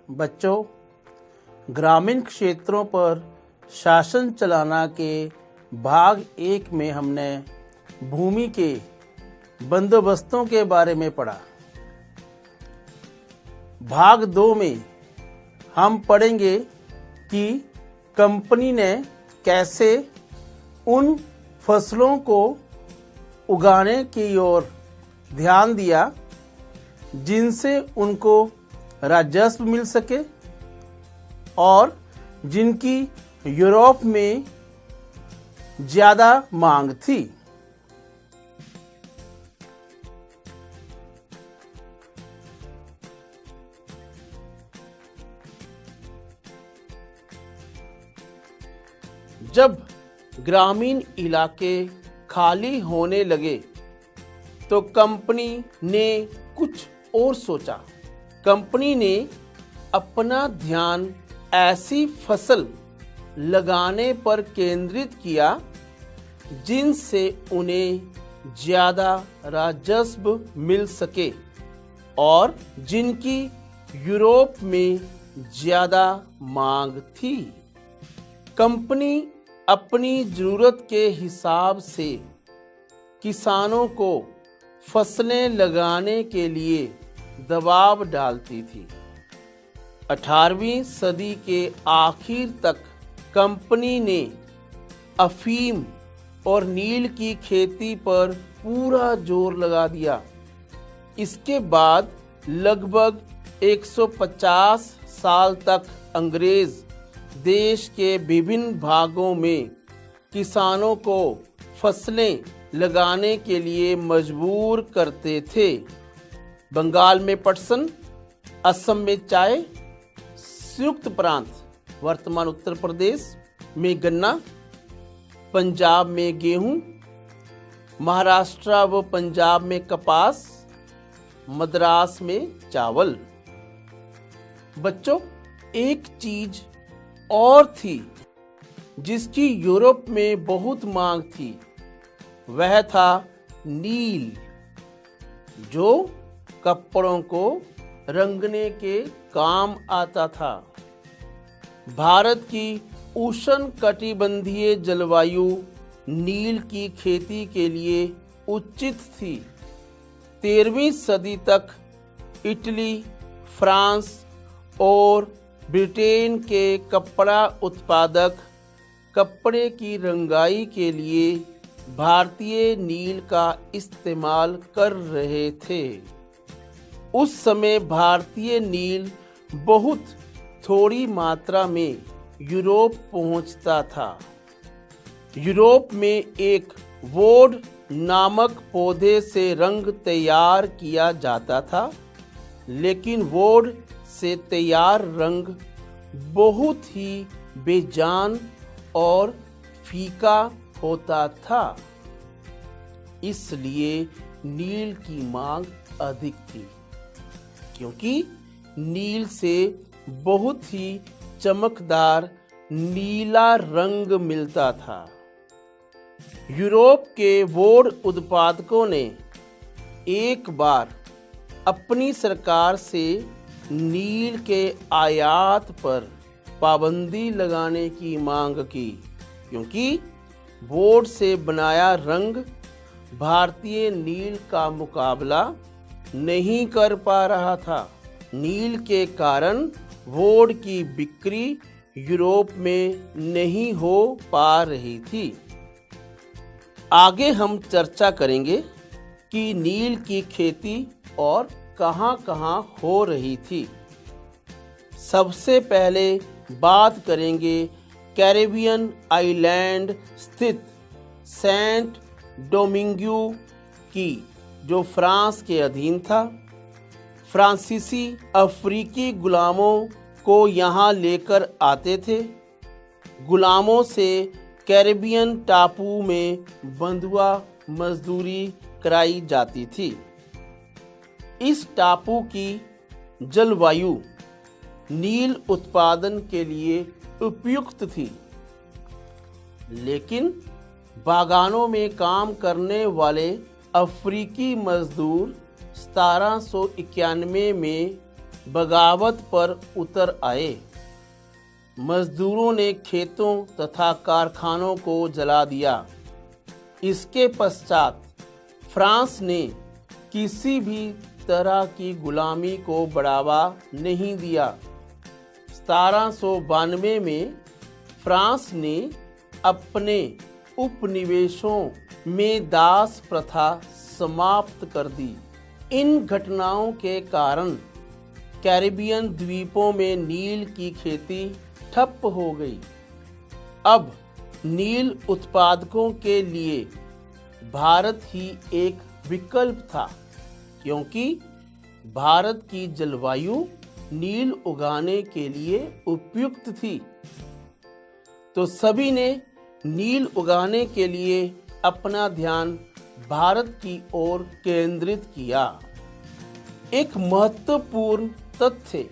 बच्चों, ग्रामीण क्षेत्रों पर शासन चलाना के भाग 1 में हमने भूमि के बंदोबस्तों के बारे में पढ़ा। भाग 2 में हम पढ़ेंगे कि कंपनी ने कैसे उन फसलों को उगाने की ओर ध्यान दिया जिनसे उनको राजस्व मिल सके और जिनकी यूरोप में ज्यादा मांग थी। जब ग्रामीण इलाके खाली होने लगे तो कंपनी ने कुछ और सोचा। कंपनी ने अपना ध्यान ऐसी फसल लगाने पर केंद्रित किया जिनसे उन्हें ज्यादा राजस्व मिल सके और जिनकी यूरोप में ज्यादा मांग थी। कंपनी अपनी जरूरत के हिसाब से किसानों को फसलें लगाने के लिए दबाव डालती थी। 18वीं सदी के आखिर तक कंपनी ने अफीम और नील की खेती पर पूरा जोर लगा दिया। इसके बाद लगभग 150 साल तक अंग्रेज देश के विभिन्न भागों में किसानों को फसलें लगाने के लिए मजबूर करते थे। बंगाल में पटसन, असम में चाय, संयुक्त प्रांत वर्तमान उत्तर प्रदेश में गन्ना, पंजाब में गेहूं, महाराष्ट्र व पंजाब में कपास, मद्रास में चावल। बच्चों, एक चीज और थी जिसकी यूरोप में बहुत मांग थी, वह था नील, जो कपड़ों को रंगने के काम आता था। भारत की उष्ण कटिबंधीय जलवायु नील की खेती के लिए उचित थी। 13वीं सदी तक इटली, फ्रांस और ब्रिटेन के कपड़ा उत्पादक कपड़े की रंगाई के लिए भारतीय नील का इस्तेमाल कर रहे थे। उस समय भारतीय नील बहुत थोड़ी मात्रा में यूरोप पहुंचता था। यूरोप में एक वोड नामक पौधे से रंग तैयार किया जाता था, लेकिन वोड से तैयार रंग बहुत ही बेजान और फीका होता था। इसलिए नील की मांग अधिक थी, क्योंकि नील से बहुत ही चमकदार नीला रंग मिलता था। यूरोप के वोड उत्पादकों ने एक बार अपनी सरकार से नील के आयात पर पाबंदी लगाने की मांग की, क्योंकि वोड से बनाया रंग भारतीय नील का मुकाबला नहीं कर पा रहा था। नील के कारण वोड की बिक्री यूरोप में नहीं हो पा रही थी। आगे हम चर्चा करेंगे कि नील की खेती और कहां-कहां हो रही थी। सबसे पहले बात करेंगे कैरेबियन आइलैंड स्थित सेंट डोमिंगो की, जो फ्रांस के अधीन था। फ्रांसीसी अफ्रीकी गुलामों को यहाँ लेकर आते थे। गुलामों से कैरेबियन टापू में बंधुआ मजदूरी कराई जाती थी। इस टापू की जलवायु नील उत्पादन के लिए उपयुक्त थी, लेकिन बागानों में काम करने वाले अफ्रीकी मजदूर 1791 में बगावत पर उतर आए। मजदूरों ने खेतों तथा कारखानों को जला दिया। इसके पश्चात फ्रांस ने किसी भी तरह की गुलामी को बढ़ावा नहीं दिया। 1792 में फ्रांस ने अपने उपनिवेशों में दास प्रथा समाप्त कर दी। इन घटनाओं के कारण कैरिबियन द्वीपों में नील की खेती ठप हो गई। अब नील उत्पादकों के लिए भारत ही एक विकल्प था, क्योंकि भारत की जलवायु नील उगाने के लिए उपयुक्त थी। तो सभी ने नील उगाने के लिए अपना ध्यान भारत की ओर केंद्रित किया। एक महत्वपूर्ण तथ्य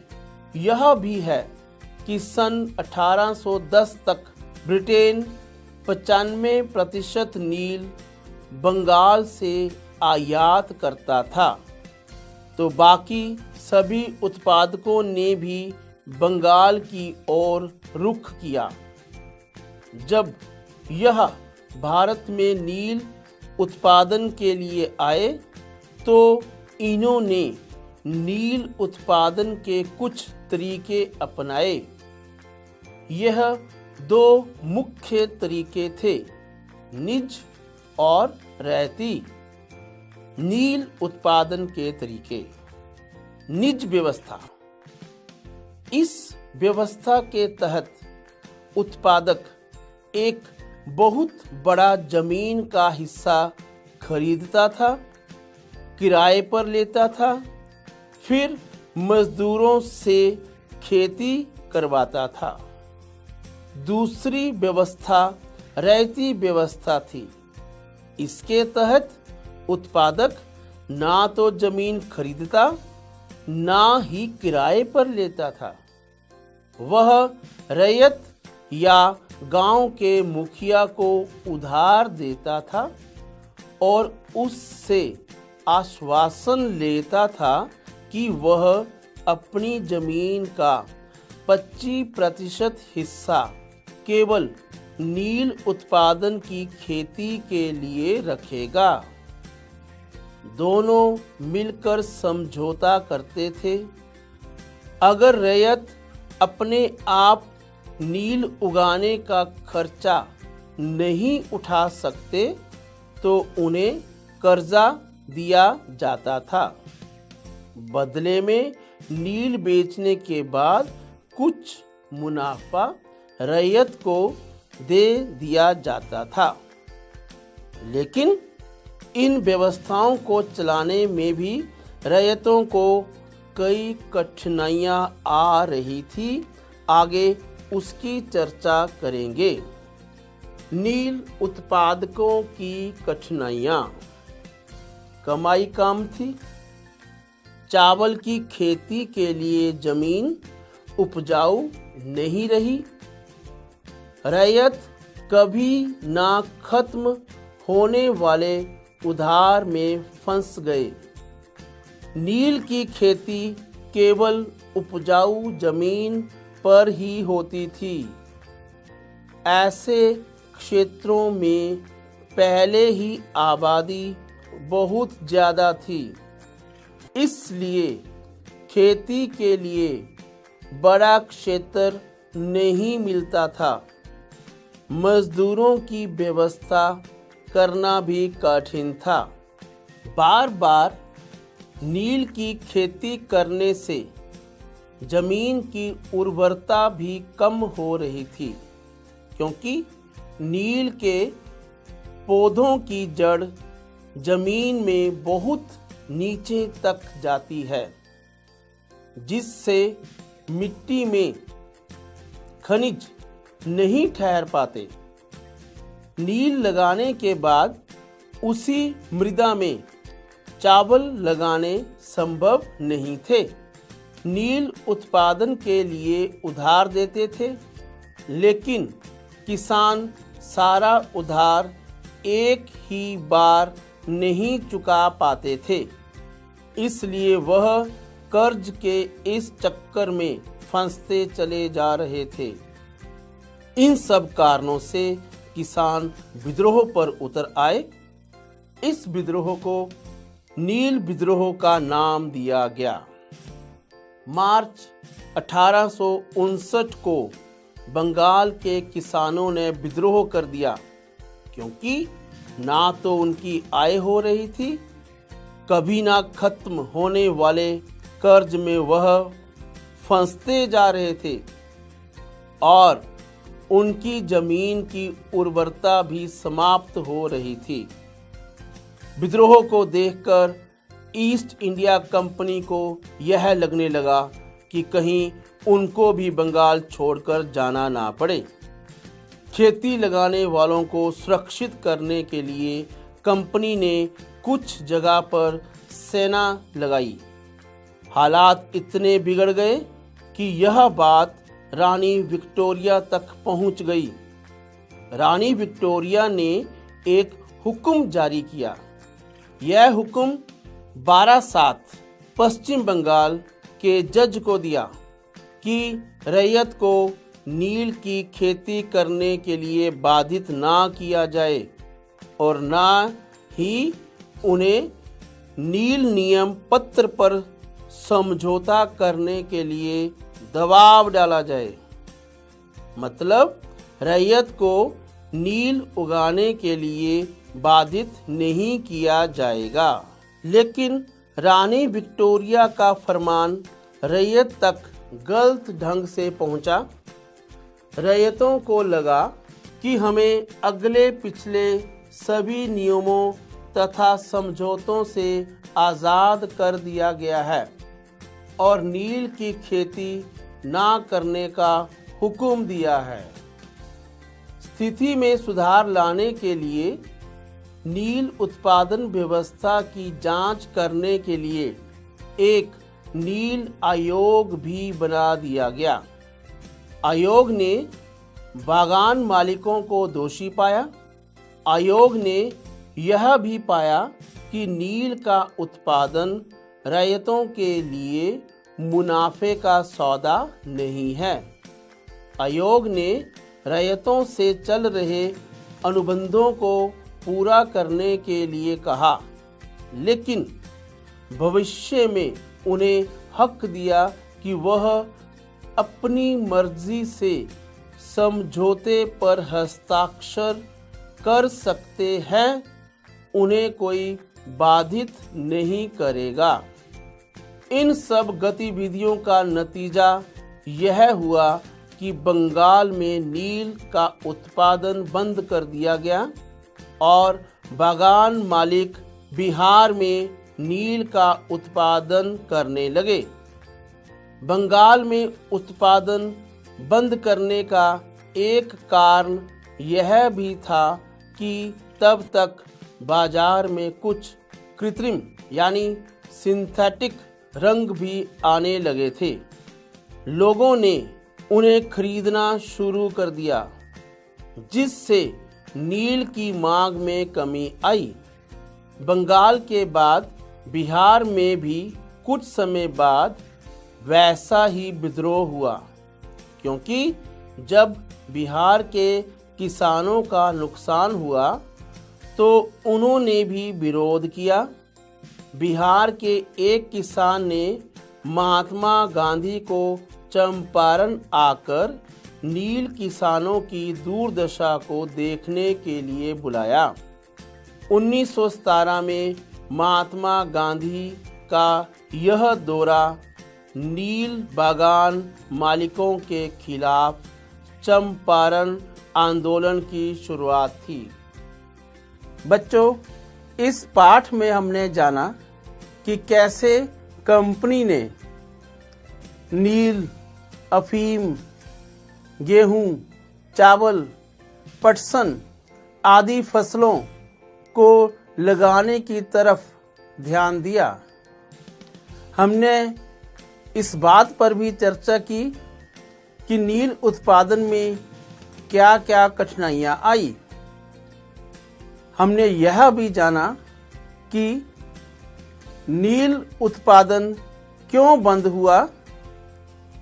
यह भी है कि सन 1810 तक ब्रिटेन 95% नील बंगाल से आयात करता था, तो बाकी सभी उत्पादकों ने भी बंगाल की ओर रुख किया। जब यह भारत में नील उत्पादन के लिए आए तो इन्होंने नील उत्पादन के कुछ तरीके अपनाए। यह दो मुख्य तरीके थे, निज और रैयती। नील उत्पादन के तरीके। निज व्यवस्था। इस व्यवस्था के तहत उत्पादक एक बहुत बड़ा जमीन का हिस्सा खरीदता था, किराए पर लेता था, फिर मजदूरों से खेती करवाता था। दूसरी व्यवस्था रैयती व्यवस्था थी। इसके तहत उत्पादक ना तो जमीन खरीदता, ना ही किराए पर लेता था। वह रैयत या गांव के मुखिया को उधार देता था और उससे आश्वासन लेता था कि वह अपनी जमीन का 25% हिस्सा केवल नील उत्पादन की खेती के लिए रखेगा। दोनों मिलकर समझौता करते थे। अगर रैयत अपने आप नील उगाने का खर्चा नहीं उठा सकते तो उन्हें कर्जा दिया जाता था। बदले में नील बेचने के बाद कुछ मुनाफा रैयत को दे दिया जाता था। लेकिन इन व्यवस्थाओं को चलाने में भी रैयतों को कई कठिनाइयां आ रही थी। आगे उसकी चर्चा करेंगे। नील उत्पादकों की कठिनाइयां। कमाई कम थी। चावल की खेती के लिए जमीन उपजाऊ नहीं रही। रैयत कभी ना खत्म होने वाले उधार में फंस गए। नील की खेती केवल उपजाऊ जमीन पर ही होती थी। ऐसे क्षेत्रों में पहले ही आबादी बहुत ज़्यादा थी, इसलिए खेती के लिए बड़ा क्षेत्र नहीं मिलता था। मजदूरों की व्यवस्था करना भी कठिन था। बार बार नील की खेती करने से जमीन की उर्वरता भी कम हो रही थी, क्योंकि नील के पौधों की जड़ जमीन में बहुत नीचे तक जाती है, जिससे मिट्टी में खनिज नहीं ठहर पाते। नील लगाने के बाद उसी मृदा में चावल लगाने संभव नहीं थे। नील उत्पादन के लिए उधार देते थे, लेकिन किसान सारा उधार एक ही बार नहीं चुका पाते थे, इसलिए वह कर्ज के इस चक्कर में फंसते चले जा रहे थे। इन सब कारणों से किसान विद्रोह पर उतर आए। इस विद्रोह को नील विद्रोह का नाम दिया गया। मार्च 1859 को बंगाल के किसानों ने विद्रोह कर दिया, क्योंकि ना तो उनकी आय हो रही थी, कभी ना खत्म होने वाले कर्ज में वह फंसते जा रहे थे और उनकी जमीन की उर्वरता भी समाप्त हो रही थी। विद्रोह को देखकर ईस्ट इंडिया कंपनी को यह लगने लगा कि कहीं उनको भी बंगाल छोड़कर जाना ना पड़े। खेती लगाने वालों को सुरक्षित करने के लिए कंपनी ने कुछ जगह पर सेना लगाई। हालात इतने बिगड़ गए कि यह बात रानी विक्टोरिया तक पहुंच गई। रानी विक्टोरिया ने एक हुक्म जारी किया। यह हुक्म 12/7 पश्चिम बंगाल के जज को दिया कि रैयत को नील की खेती करने के लिए बाधित ना किया जाए और ना ही उन्हें नील नियम पत्र पर समझौता करने के लिए दबाव डाला जाए। मतलब रैयत को नील उगाने के लिए बाधित नहीं किया जाएगा। लेकिन रानी विक्टोरिया का फरमान रैयत तक गलत ढंग से पहुंचा। रैयतों को लगा कि हमें अगले पिछले सभी नियमों तथा समझौतों से आज़ाद कर दिया गया है और नील की खेती ना करने का हुक्म दिया है। स्थिति में सुधार लाने के लिए नील उत्पादन व्यवस्था की जांच करने के लिए एक नील आयोग भी बना दिया गया। आयोग ने बागान मालिकों को दोषी पाया। आयोग ने यह भी पाया कि नील का उत्पादन रैयतों के लिए मुनाफे का सौदा नहीं है। आयोग ने रैयतों से चल रहे अनुबंधों को पूरा करने के लिए कहा, लेकिन भविष्य में उन्हें हक दिया कि वह अपनी मर्जी से समझौते पर हस्ताक्षर कर सकते हैं, उन्हें कोई बाधित नहीं करेगा। इन सब गतिविधियों का नतीजा यह हुआ कि बंगाल में नील का उत्पादन बंद कर दिया गया और बागान मालिक बिहार में नील का उत्पादन करने लगे। बंगाल में उत्पादन बंद करने का एक कारण यह भी था कि तब तक बाजार में कुछ कृत्रिम यानी सिंथेटिक रंग भी आने लगे थे। लोगों ने उन्हें खरीदना शुरू कर दिया, जिससे नील की मांग में कमी आई। बंगाल के बाद बिहार में भी कुछ समय बाद वैसा ही विद्रोह हुआ, क्योंकि जब बिहार के किसानों का नुकसान हुआ तो उन्होंने भी विरोध किया। बिहार के एक किसान ने महात्मा गांधी को चंपारण आकर नील किसानों की दुर्दशा को देखने के लिए बुलाया। 1917 में महात्मा गांधी का यह दौरा नील बागान मालिकों के खिलाफ चंपारण आंदोलन की शुरुआत थी। बच्चों, इस पाठ में हमने जाना कि कैसे कंपनी ने नील, अफीम, गेहूं, चावल, पटसन आदि फसलों को लगाने की तरफ ध्यान दिया। हमने इस बात पर भी चर्चा की कि नील उत्पादन में क्या क्या कठिनाइयां आई। हमने यह भी जाना कि नील उत्पादन क्यों बंद हुआ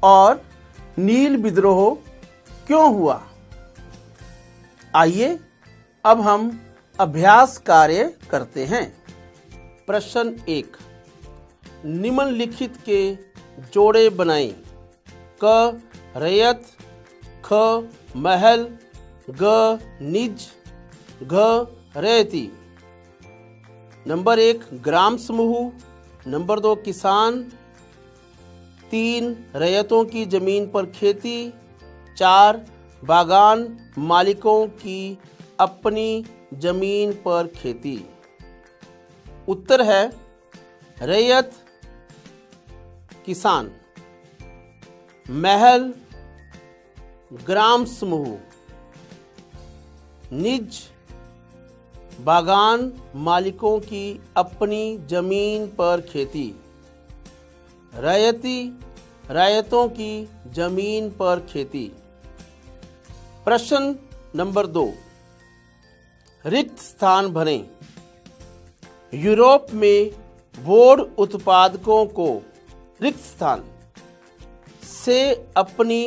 और नील विद्रोह क्यों हुआ? आइए अब हम अभ्यास कार्य करते हैं। प्रश्न 1, निम्नलिखित के जोड़े बनाएं। क रैयत, ख महल, ग निज, घ रैयती। नंबर 1 ग्राम समूह, नंबर 2 किसान, 3 रैयतों की जमीन पर खेती, 4 बागान मालिकों की अपनी जमीन पर खेती। उत्तर है रैयत, किसान, महल, ग्राम समूह, निज बागान मालिकों की अपनी जमीन पर खेती, रैयती रैयतों की जमीन पर खेती। प्रश्न नंबर 2, रिक्त स्थान भरें। यूरोप में वुड उत्पादकों को रिक्त स्थान से अपनी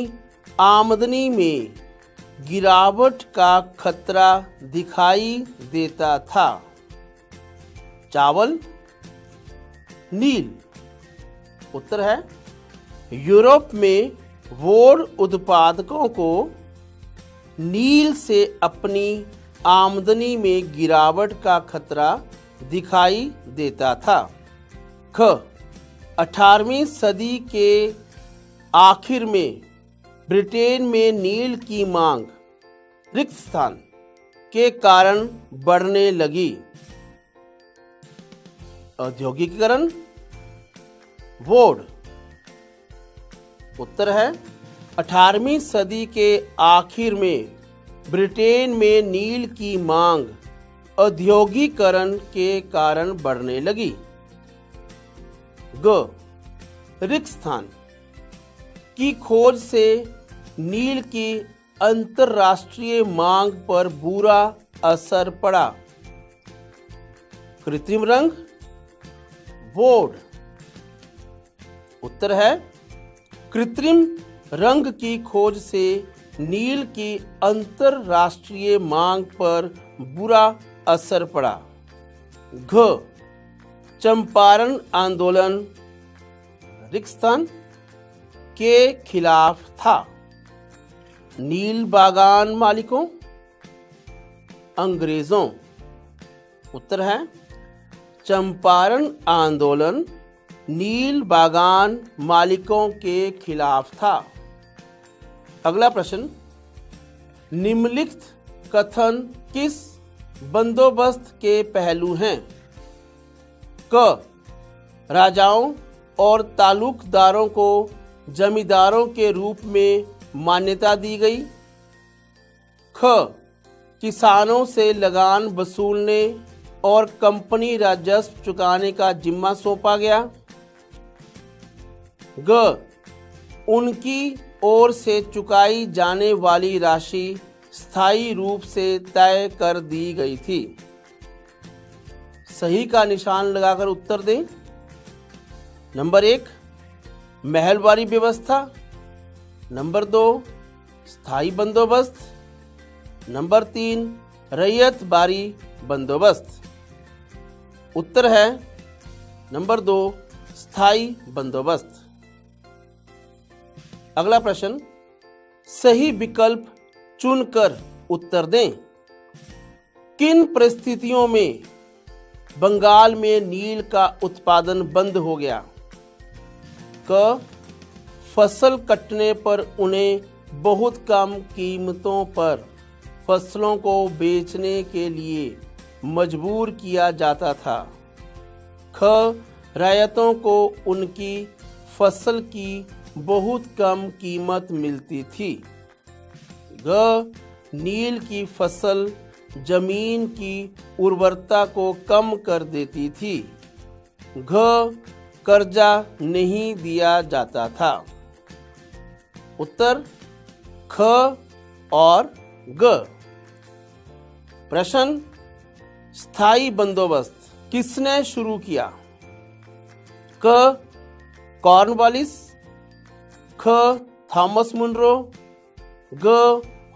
आमदनी में गिरावट का खतरा दिखाई देता था। चावल, नील। उत्तर है यूरोप में वुड उत्पादकों को नील से अपनी आमदनी में गिरावट का खतरा दिखाई देता था। ख 18वीं सदी के आखिर में ब्रिटेन में नील की मांग रिक्त स्थान के कारण बढ़ने लगी। औद्योगिकीकरण, वुड। उत्तर है 18वीं सदी के आखिर में ब्रिटेन में नील की मांग औद्योगिकीकरण के कारण बढ़ने लगी। ग रिक्त स्थान की खोज से नील की अंतरराष्ट्रीय मांग पर बुरा असर पड़ा। कृत्रिम रंग, वुड। उत्तर है कृत्रिम रंग की खोज से नील की अंतरराष्ट्रीय मांग पर बुरा असर पड़ा। घ चंपारण आंदोलन रिक्त स्थान के खिलाफ था। नील बागान मालिकों, अंग्रेजों। उत्तर है चंपारण आंदोलन नील बागान मालिकों के खिलाफ था। अगला प्रश्न, निम्नलिखित कथन किस बंदोबस्त के पहलू हैं? क राजाओं और तालुकदारों को जमींदारों के रूप में मान्यता दी गई। ख किसानों से लगान वसूलने और कंपनी राजस्व चुकाने का जिम्मा सौंपा गया। ग उनकी ओर से चुकाई जाने वाली राशि स्थायी रूप से तय कर दी गई थी। सही का निशान लगाकर उत्तर दें। नंबर 1 महलवारी व्यवस्था, नंबर 2 स्थायी बंदोबस्त, नंबर 3 रैयत बारी बंदोबस्त। उत्तर है नंबर 2 स्थायी बंदोबस्त। अगला प्रश्न, सही विकल्प चुनकर उत्तर दें। किन परिस्थितियों में बंगाल में नील का उत्पादन बंद हो गया? क फसल कटने पर उन्हें बहुत कम कीमतों पर फसलों को बेचने के लिए मजबूर किया जाता था। ख रैयतों को उनकी फसल की बहुत कम कीमत मिलती थी। ग नील की फसल जमीन की उर्वरता को कम कर देती थी। घ कर्जा नहीं दिया जाता था। उत्तर ख और ग। प्रश्न, स्थायी बंदोबस्त किसने शुरू किया? क कॉर्नवालिस, ख थॉमस मुनरो, ग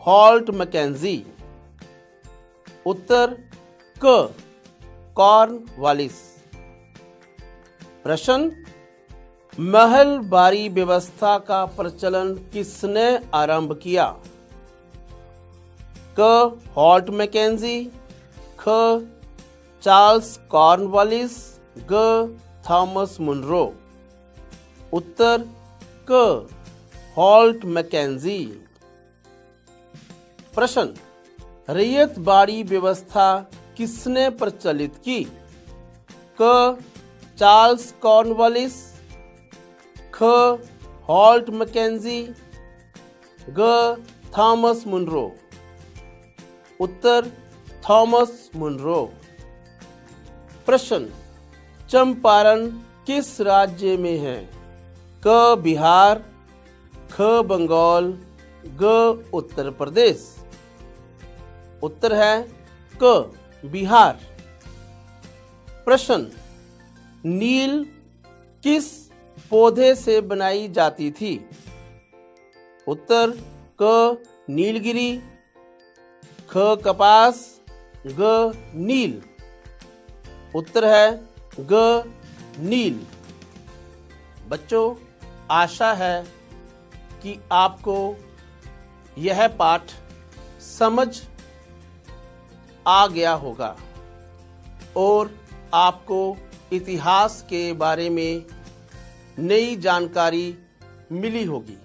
हॉल्ट मैकेंजी। उत्तर क कॉर्नवालिस। प्रश्न, महलबारी व्यवस्था का प्रचलन किसने आरंभ किया? क हॉल्ट मैकेंजी, ख चार्ल्स कॉर्नवालिस, ग थॉमस मुनरो। उत्तर क हॉल्ट मैकेंजी। प्रश्न, रैयत बाड़ी व्यवस्था किसने प्रचलित की? क चार्ल्स कॉर्नवालिस, ख हॉल्ट मैकेंजी, ग थॉमस मुनरो। उत्तर थॉमस मुनरो। प्रश्न, चंपारण किस राज्य में है? क बिहार, ख बंगाल, ग उत्तर प्रदेश। उत्तर है क बिहार। प्रश्न, नील किस पौधे से बनाई जाती थी? उत्तर क नीलगिरी, ख कपास, ग नील। उत्तर है ग नील। बच्चों, आशा है कि आपको यह पाठ समझ आ गया होगा और आपको इतिहास के बारे में नई जानकारी मिली होगी।